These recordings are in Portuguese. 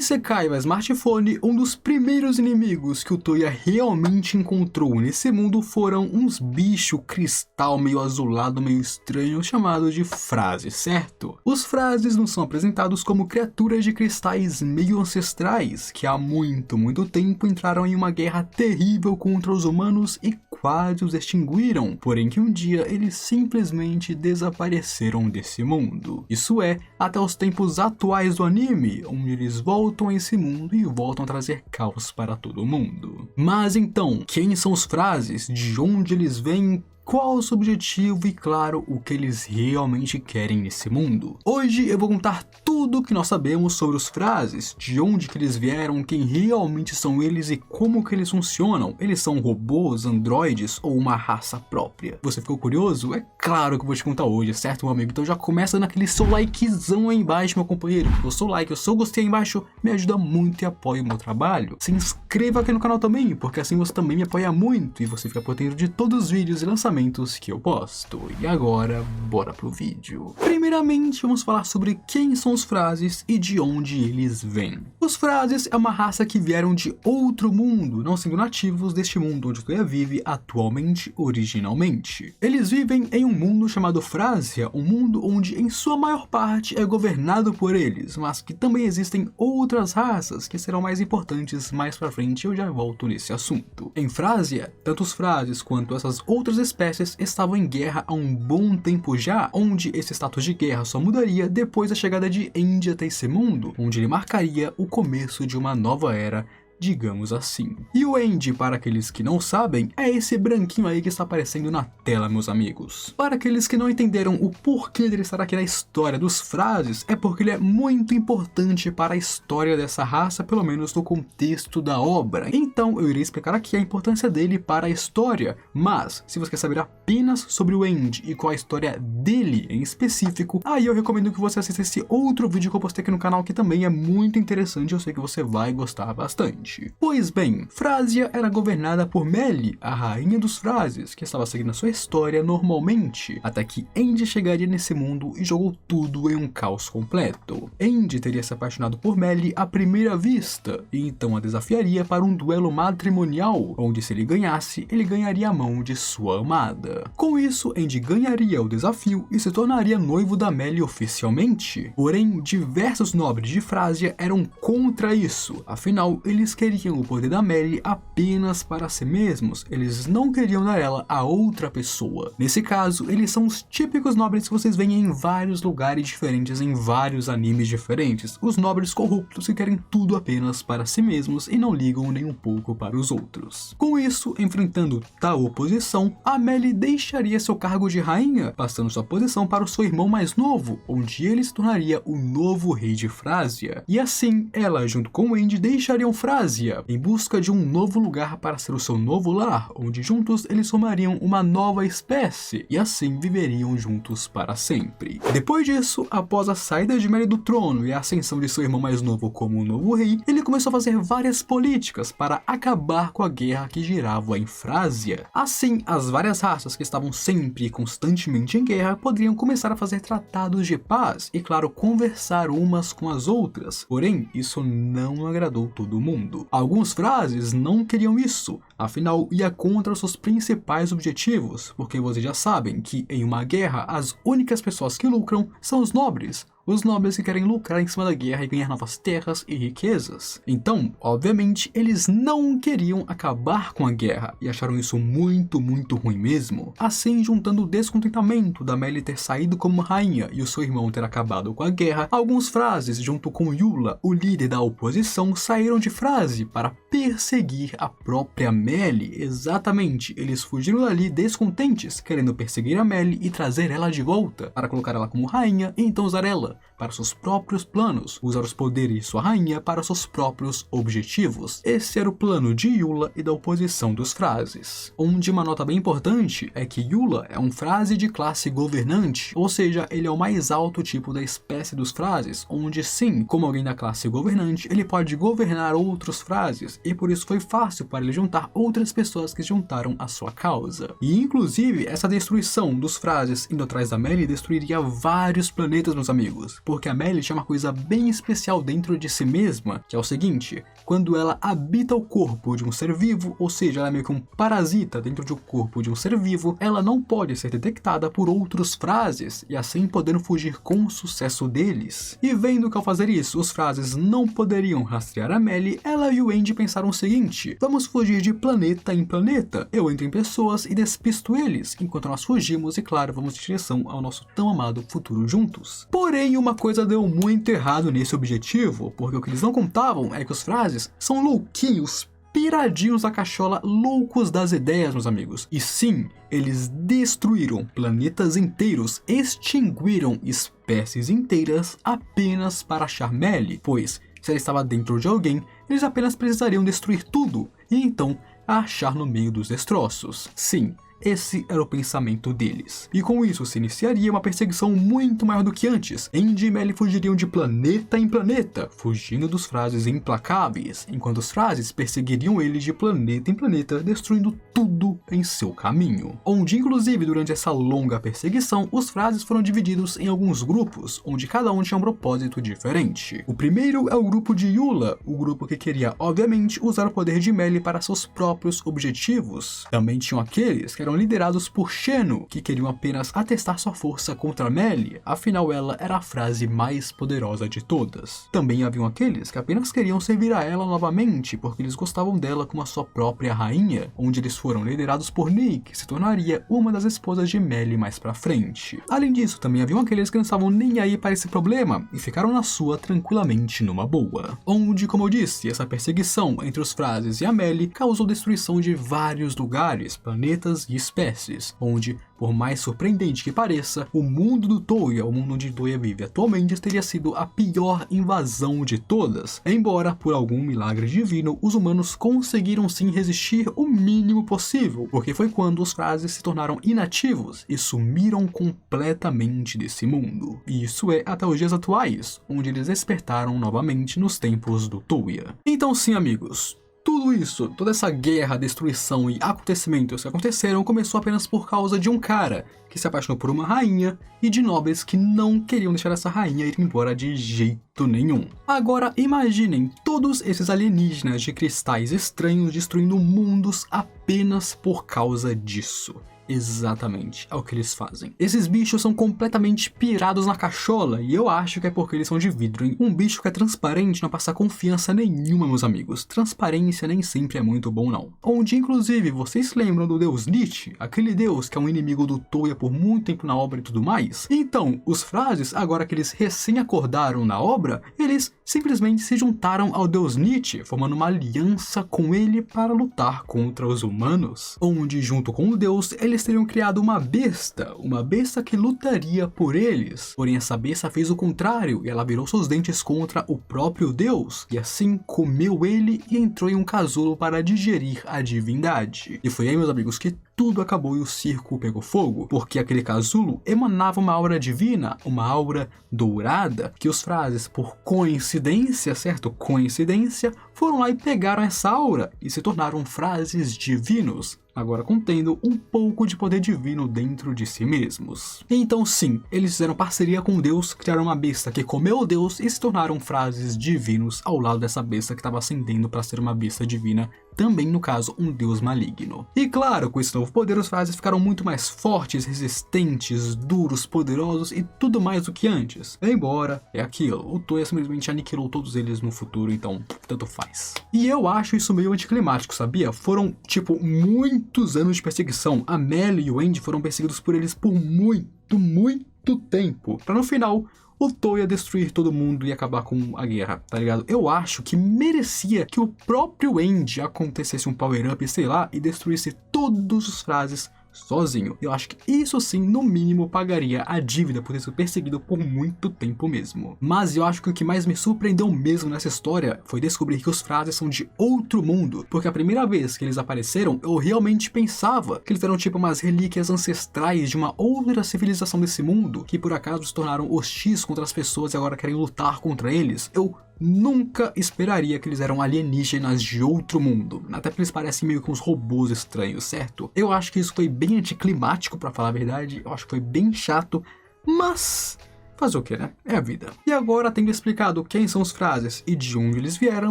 Isekai Smartphone, um dos primeiros inimigos que o Toya realmente encontrou nesse mundo foram uns bichos cristal meio azulado, meio estranho, chamados de frases, certo? Os frases nos são apresentados como criaturas de cristais meio ancestrais, que há muito tempo entraram em uma guerra terrível contra os humanos e quase os extinguiram, porém que um dia eles simplesmente desapareceram desse mundo. Isso é, até os tempos atuais do anime, onde eles voltam a esse mundo e voltam a trazer caos para todo mundo. Mas então, quem são os frases? De onde eles vêm? Qual o seu objetivo e, claro, o que eles realmente querem nesse mundo? Hoje eu vou contar tudo o que nós sabemos sobre os frases, de onde que eles vieram, quem realmente são eles e como que eles funcionam. Eles são robôs, androides ou uma raça própria? Você ficou curioso? É claro que eu vou te contar hoje, certo, meu amigo? Então já começa naquele seu likezão aí embaixo, meu companheiro. O seu like, o seu gostei aí embaixo me ajuda muito e apoia o meu trabalho. Se inscreva aqui no canal também, porque assim você também me apoia muito e você fica por dentro de todos os vídeos e lançamentos que eu posto. E agora, bora pro vídeo. Primeiramente, vamos falar sobre quem são os frases e de onde eles vêm. Os frases é uma raça que vieram de outro mundo, não sendo nativos deste mundo onde o Toya vive atualmente, originalmente. Eles vivem em um mundo chamado Frazia, um mundo onde em sua maior parte é governado por eles, mas que também existem outras raças que serão mais importantes mais pra frente, eu já volto nesse assunto. Em Frazia, tanto os frases quanto essas outras espécies estavam em guerra há um bom tempo já, onde esse status de guerra só mudaria depois da chegada de Endy até esse mundo, onde ele marcaria o começo de uma nova era, digamos assim. E o Endy, para aqueles que não sabem, é esse branquinho aí que está aparecendo na tela, meus amigos. Para aqueles que não entenderam o porquê dele estar aqui na história dos frases, é porque ele é muito importante para a história dessa raça, pelo menos no contexto da obra. Então eu irei explicar aqui a importância dele para a história, mas se você quer saber apenas sobre o Endy e qual a história dele em específico, aí eu recomendo que você assista esse outro vídeo que eu postei aqui no canal, que também é muito interessante, eu sei que você vai gostar bastante. Pois bem, Frazia era governada por Melly, a rainha dos frases, que estava seguindo a sua história normalmente, até que Endy chegaria nesse mundo e jogou tudo em um caos completo. Endy teria se apaixonado por Melly à primeira vista, e então a desafiaria para um duelo matrimonial, onde se ele ganhasse, ele ganharia a mão de sua amada. Com isso, Endy ganharia o desafio e se tornaria noivo da Melly oficialmente. Porém, diversos nobres de Frazia eram contra isso, afinal, eles queriam o poder da Melly apenas para si mesmos, eles não queriam dar ela a outra pessoa. Nesse caso, eles são os típicos nobres que vocês veem em vários lugares diferentes, em vários animes diferentes, os nobres corruptos que querem tudo apenas para si mesmos e não ligam nem um pouco para os outros. Com isso, enfrentando tal oposição, a Melly deixaria seu cargo de rainha, passando sua posição para o seu irmão mais novo, onde ele se tornaria o novo rei de Frazia. E assim, ela junto com Endy deixariam Frazia em busca de um novo lugar para ser o seu novo lar, onde juntos eles formariam uma nova espécie e assim viveriam juntos para sempre. Depois disso, após a saída de Melly do trono e a ascensão de seu irmão mais novo como o novo rei, ele começou a fazer várias políticas para acabar com a guerra que girava em Frazia. Assim, as várias raças que estavam sempre e constantemente em guerra poderiam começar a fazer tratados de paz e, claro, conversar umas com as outras. Porém, isso não agradou todo mundo. Alguns frases não queriam isso, afinal ia contra os seus principais objetivos, porque vocês já sabem que em uma guerra as únicas pessoas que lucram são os nobres. Os nobres que querem lucrar em cima da guerra e ganhar novas terras e riquezas. Então, obviamente, eles não queriam acabar com a guerra e acharam isso muito ruim mesmo. Assim, juntando o descontentamento da Melly ter saído como rainha e o seu irmão ter acabado com a guerra, alguns frases, junto com Eula, o líder da oposição, saíram de Frazia para perseguir a própria Melly. Exatamente, eles fugiram dali descontentes, querendo perseguir a Melly e trazer ela de volta, para colocar ela como rainha e então usar ela para seus próprios planos, usar os poderes de sua rainha para seus próprios objetivos. Esse era o plano de Eula e da oposição dos frases. Onde uma nota bem importante é que Eula é um frase de classe governante, ou seja, ele é o mais alto tipo da espécie dos frases, onde sim, como alguém da classe governante, ele pode governar outros frases e por isso foi fácil para ele juntar outras pessoas que juntaram a sua causa. E inclusive, essa destruição dos Phrases indo atrás da Melly destruiria vários planetas, meus amigos, porque a Melly tinha uma coisa bem especial dentro de si mesma, que é o seguinte: quando ela habita o corpo de um ser vivo, ou seja, ela é meio que um parasita dentro de um corpo de um ser vivo, ela não pode ser detectada por outros Phrases, e assim podendo fugir com o sucesso deles. E vendo que ao fazer isso, os Phrases não poderiam rastrear a Melly, ela e o Andy pensaram o seguinte: vamos fugir de planeta em planeta, eu entro em pessoas e despisto eles, enquanto nós fugimos e claro, vamos em direção ao nosso tão amado futuro juntos. Porém, uma coisa deu muito errado nesse objetivo, porque o que eles não contavam é que os Phrases são louquinhos, piradinhos da cachola, loucos das ideias, meus amigos. E sim, eles destruíram planetas inteiros, extinguiram espécies inteiras apenas para achar Melly, pois se ela estava dentro de alguém, eles apenas precisariam destruir tudo e então a achar no meio dos destroços. Sim, esse era o pensamento deles. E com isso se iniciaria uma perseguição muito maior do que antes. Andy e Melly fugiriam de planeta em planeta, fugindo dos Phrases implacáveis, enquanto os Phrases perseguiriam eles de planeta em planeta, destruindo tudo em seu caminho. Onde inclusive durante essa longa perseguição, os Phrases foram divididos em alguns grupos, onde cada um tinha um propósito diferente. O primeiro é o grupo de Eula, o grupo que queria obviamente usar o poder de Melly para seus próprios objetivos. Também tinham aqueles que eram liderados por Xeno, que queriam apenas atestar sua força contra Melly, afinal ela era a Phrase mais poderosa de todas. Também haviam aqueles que apenas queriam servir a ela novamente, porque eles gostavam dela como a sua própria rainha, onde eles foram liderados por Nick, que se tornaria uma das esposas de Melly mais pra frente. Além disso, também haviam aqueles que não estavam nem aí para esse problema, e ficaram na sua tranquilamente numa boa. Onde, como eu disse, essa perseguição entre os Phrases e a Melly causou destruição de vários lugares, planetas e espécies, onde, por mais surpreendente que pareça, o mundo do Toya, o mundo onde Toya vive atualmente, teria sido a pior invasão de todas. Embora, por algum milagre divino, os humanos conseguiram sim resistir o mínimo possível, porque foi quando os Phrases se tornaram inativos e sumiram completamente desse mundo. E isso é até os dias atuais, onde eles despertaram novamente nos tempos do Toya. Então sim, amigos, tudo isso, toda essa guerra, destruição e acontecimentos que aconteceram começou apenas por causa de um cara que se apaixonou por uma rainha e de nobres que não queriam deixar essa rainha ir embora de jeito nenhum. Agora imaginem todos esses alienígenas de cristais estranhos destruindo mundos apenas por causa disso. Exatamente, é o que eles fazem. Esses bichos são completamente pirados na cachola e eu acho que é porque eles são de vidro, hein? Um bicho que é transparente não passa confiança nenhuma, meus amigos. Transparência nem sempre é muito bom, não. Onde, inclusive, vocês lembram do deus Nietzsche? Aquele deus que é um inimigo do Toya por muito tempo na obra e tudo mais? Então, os Phrases, agora que eles recém acordaram na obra, eles simplesmente se juntaram ao deus Nietzsche, formando uma aliança com ele para lutar contra os humanos. Onde, junto com o deus, eles teriam criado uma besta que lutaria por eles. Porém, essa besta fez o contrário e ela virou seus dentes contra o próprio deus e assim comeu ele e entrou em um casulo para digerir a divindade. E foi aí, meus amigos, que tudo acabou e o circo pegou fogo, porque aquele casulo emanava uma aura divina, uma aura dourada, que os Phrases, por coincidência, certo? Coincidência, foram lá e pegaram essa aura e se tornaram Phrases divinos, agora contendo um pouco de poder divino dentro de si mesmos. Então sim, eles fizeram parceria com Deus, criaram uma besta que comeu o Deus e se tornaram Phrases divinos ao lado dessa besta que estava ascendendo para ser uma besta divina, também no caso um deus maligno. E claro, com esse novo poder os Phrases ficaram muito mais fortes, resistentes, duros, poderosos e tudo mais do que antes. Embora, é aquilo, o Toya simplesmente aniquilou todos eles no futuro, então tanto faz. E eu acho isso meio anticlimático, sabia? Foram, tipo, muitos anos de perseguição. A Melly e o Andy foram perseguidos por eles por muito tempo, pra no final o Toya destruir todo mundo e acabar com a guerra, tá ligado? Eu acho que merecia que o próprio Andy acontecesse um power-up, sei lá, e destruísse todos os Phrases sozinho. Eu acho que isso sim, no mínimo, pagaria a dívida por ter sido perseguido por muito tempo mesmo. Mas eu acho que o que mais me surpreendeu mesmo nessa história foi descobrir que os Phrases são de outro mundo, porque a primeira vez que eles apareceram, eu realmente pensava que eles eram tipo umas relíquias ancestrais de uma outra civilização desse mundo, que por acaso se tornaram hostis contra as pessoas e agora querem lutar contra eles. Eu nunca esperaria que eles eram alienígenas de outro mundo, até porque eles parecem meio que uns robôs estranhos, certo? Eu acho que isso foi bem anticlimático, pra falar a verdade, eu acho que foi bem chato, mas fazer o que, né? É a vida. E agora, tendo explicado quem são os frases e de onde eles vieram,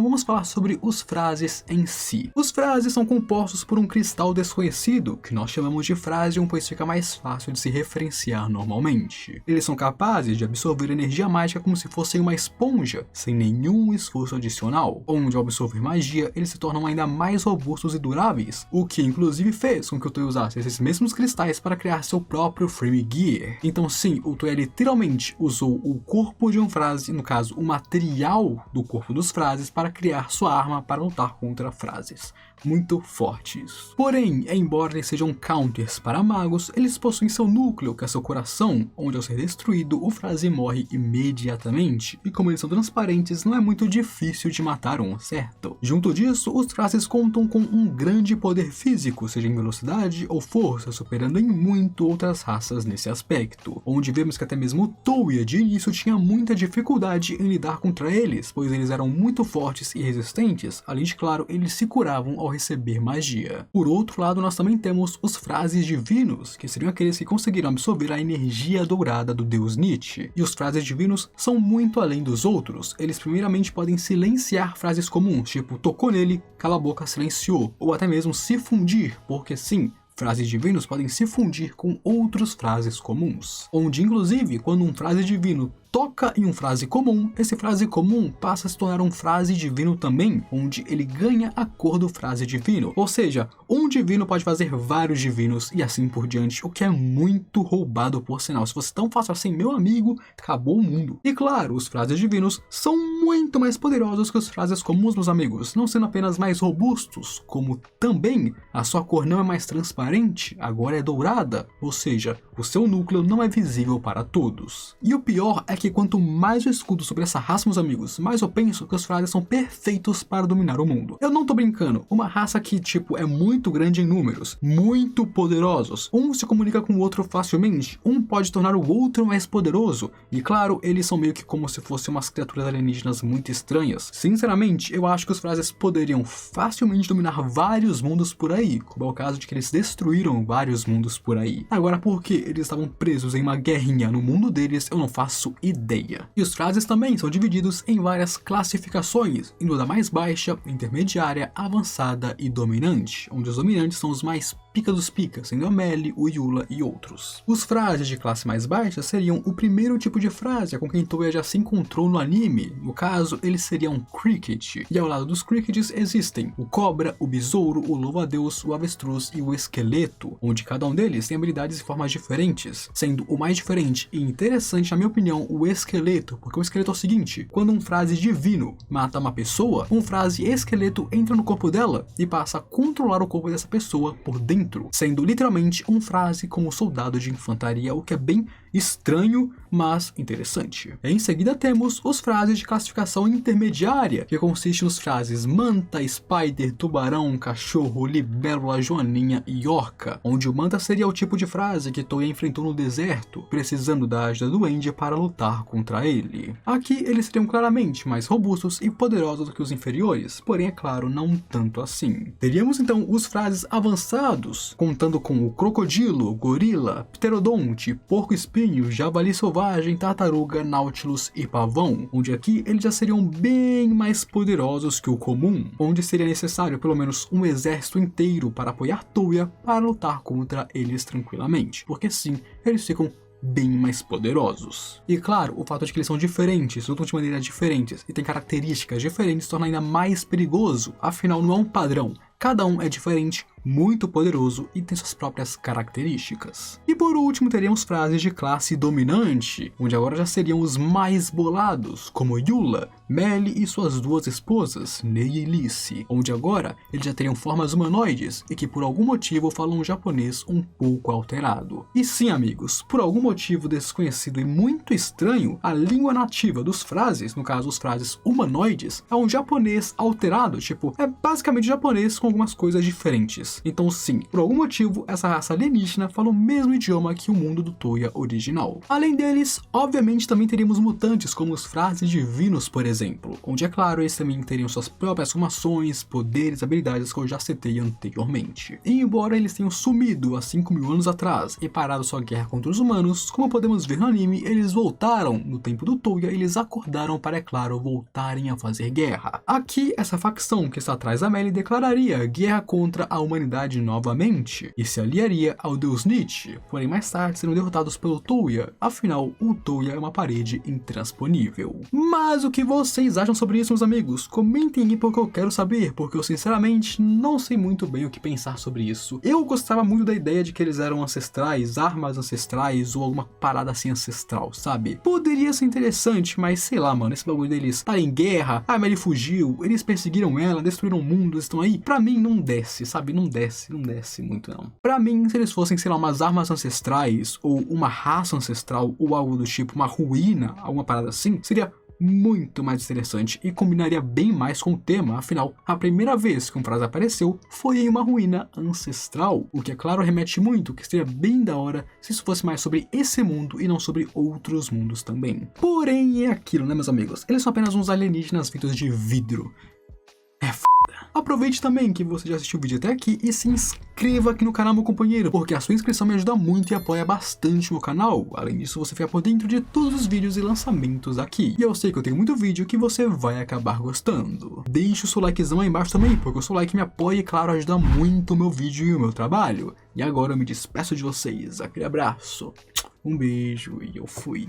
vamos falar sobre os frases em si. Os frases são compostos por um cristal desconhecido, que nós chamamos de frasium, pois fica mais fácil de se referenciar normalmente. Eles são capazes de absorver energia mágica como se fossem uma esponja, sem nenhum esforço adicional, onde ao absorver magia, eles se tornam ainda mais robustos e duráveis, o que inclusive fez com que o Toya usasse esses mesmos cristais para criar seu próprio Frame Gear. Então sim, o Toya literalmente usou o corpo de um frase, no caso, o material do corpo dos frases, para criar sua arma para lutar contra frases. Muito fortes. Porém, embora eles sejam counters para magos, eles possuem seu núcleo, que é seu coração, onde ao ser destruído, o frase morre imediatamente. E como eles são transparentes, não é muito difícil de matar um, certo? Junto disso, os frases contam com um grande poder físico, seja em velocidade ou força, superando em muito outras raças nesse aspecto. Onde vemos que até mesmo o Toya de início tinha muita dificuldade em lidar contra eles, pois eles eram muito fortes e resistentes, além de, claro, eles se curavam ao receber magia. Por outro lado, nós também temos os frases divinos, que seriam aqueles que conseguiram absorver a energia dourada do deus Nietzsche. E os frases divinos são muito além dos outros. Eles primeiramente podem silenciar frases comuns, tipo tocou nele, cala a boca, silenciou, ou até mesmo se fundir, porque sim, frases divinos podem se fundir com outras frases comuns, onde inclusive quando um frase divino toca em um frase comum, esse frase comum passa a se tornar um frase divino também, onde ele ganha a cor do frase divino. Ou seja, um divino pode fazer vários divinos e assim por diante, o que é muito roubado por sinal. Se fosse tão fácil assim, meu amigo, acabou o mundo. E claro, os frases divinos são muito mais poderosos que os frases comuns, meus amigos, não sendo apenas mais robustos, como também a sua cor não é mais transparente, agora é dourada, ou seja, o seu núcleo não é visível para todos. E o pior é que quanto mais eu escuto sobre essa raça, meus amigos, mais eu penso que os frases são perfeitos para dominar o mundo. Eu não tô brincando, uma raça que, tipo, é muito grande em números, muito poderosos, um se comunica com o outro facilmente, um pode tornar o outro mais poderoso, e claro, eles são meio que como se fossem umas criaturas alienígenas muito estranhas. Sinceramente, eu acho que os frases poderiam facilmente dominar vários mundos por aí, como é o caso de que eles destruíram vários mundos por aí. Agora, por que eles estavam presos em uma guerrinha no mundo deles, eu não faço ideia. E os frases também são divididos em várias classificações, indo da mais baixa, intermediária, avançada e dominante, onde os dominantes são os mais pica dos picas, sendo a Melly, o Eula e outros. Os frases de classe mais baixa seriam o primeiro tipo de frase com quem Toya já se encontrou no anime, no caso, eles seriam Cricket, e ao lado dos Crickets existem o Cobra, o Besouro, o Louva-a-Deus, o Avestruz e o Esqueleto, onde cada um deles tem habilidades e formas diferentes, sendo o mais diferente e interessante, na minha opinião, o Esqueleto, porque o Esqueleto é o seguinte: quando um frase divino mata uma pessoa, um frase esqueleto entra no corpo dela e passa a controlar o corpo dessa pessoa por dentro, sendo literalmente um frase como soldado de infantaria, o que é bem estranho, mas interessante. Em seguida temos os frases de classificação intermediária, que consiste nos frases manta, spider, tubarão, cachorro, libélula, joaninha e orca, onde o manta seria o tipo de frase que Toya enfrentou no deserto, precisando da ajuda do Andy para lutar contra ele. Aqui eles seriam claramente mais robustos e poderosos do que os inferiores, porém é claro, não tanto assim. Teríamos então os frases avançados, contando com o crocodilo, gorila, pterodonte, porco-espinho, javali selvagem, tartaruga, nautilus e pavão, onde aqui eles já seriam bem mais poderosos que o comum, onde seria necessário pelo menos um exército inteiro para apoiar Toya para lutar contra eles tranquilamente, porque sim, eles ficam bem mais poderosos. E claro, o fato de que eles são diferentes, lutam de maneiras diferentes e têm características diferentes torna ainda mais perigoso, afinal não é um padrão, cada um é diferente, muito poderoso e tem suas próprias características. E por último teríamos frases de classe dominante, onde agora já seriam os mais bolados, como Eula, Melly e suas duas esposas, Nei e Lissy, onde agora eles já teriam formas humanoides e que por algum motivo falam um japonês um pouco alterado. E sim, amigos, por algum motivo desconhecido e muito estranho, a língua nativa dos frases, no caso os frases humanoides, é um japonês alterado, tipo, é basicamente japonês com algumas coisas diferentes. Então sim, por algum motivo, essa raça alienígena fala o mesmo idioma que o mundo do Toya original. Além deles, obviamente também teríamos mutantes como os frases divinos, por exemplo, exemplo, onde é claro eles também teriam suas próprias formações, poderes, habilidades que eu já citei anteriormente. E embora eles tenham sumido há 5.000 anos atrás e parado sua guerra contra os humanos, como podemos ver no anime, eles voltaram no tempo do Touya e eles acordaram para, é claro, voltarem a fazer guerra. Aqui, essa facção que está atrás da Melee declararia guerra contra a humanidade novamente e se aliaria ao deus Nietzsche, porém mais tarde serão derrotados pelo Touya, afinal o Touya é uma parede intransponível. Mas o que vocês acham sobre isso, meus amigos? Comentem aí porque eu quero saber, porque eu sinceramente não sei muito bem o que pensar sobre isso. Eu gostava muito da ideia de que eles eram ancestrais, armas ancestrais ou alguma parada assim ancestral, sabe? Poderia ser interessante, mas sei lá, mano, esse bagulho deles estarem em guerra, a Melee fugiu, eles perseguiram ela, destruíram o mundo, estão aí. Pra mim não desce, sabe? Não desce muito não. Pra mim, se eles fossem, sei lá, umas armas ancestrais ou uma raça ancestral ou algo do tipo, uma ruína, alguma parada assim, seria muito mais interessante e combinaria bem mais com o tema, afinal, a primeira vez que um frase apareceu foi em uma ruína ancestral, o que é claro remete muito que seria bem da hora se isso fosse mais sobre esse mundo e não sobre outros mundos também. Porém é aquilo, né, meus amigos? Eles são apenas uns alienígenas feitos de vidro. É f***. Aproveite também que você já assistiu o vídeo até aqui e se inscreva aqui no canal, meu companheiro, porque a sua inscrição me ajuda muito e apoia bastante o meu canal. Além disso, você fica por dentro de todos os vídeos e lançamentos aqui. E eu sei que eu tenho muito vídeo que você vai acabar gostando. Deixe o seu likezão aí embaixo também, porque o seu like me apoia e, claro, ajuda muito o meu vídeo e o meu trabalho. E agora eu me despeço de vocês. Aquele abraço, um beijo e eu fui.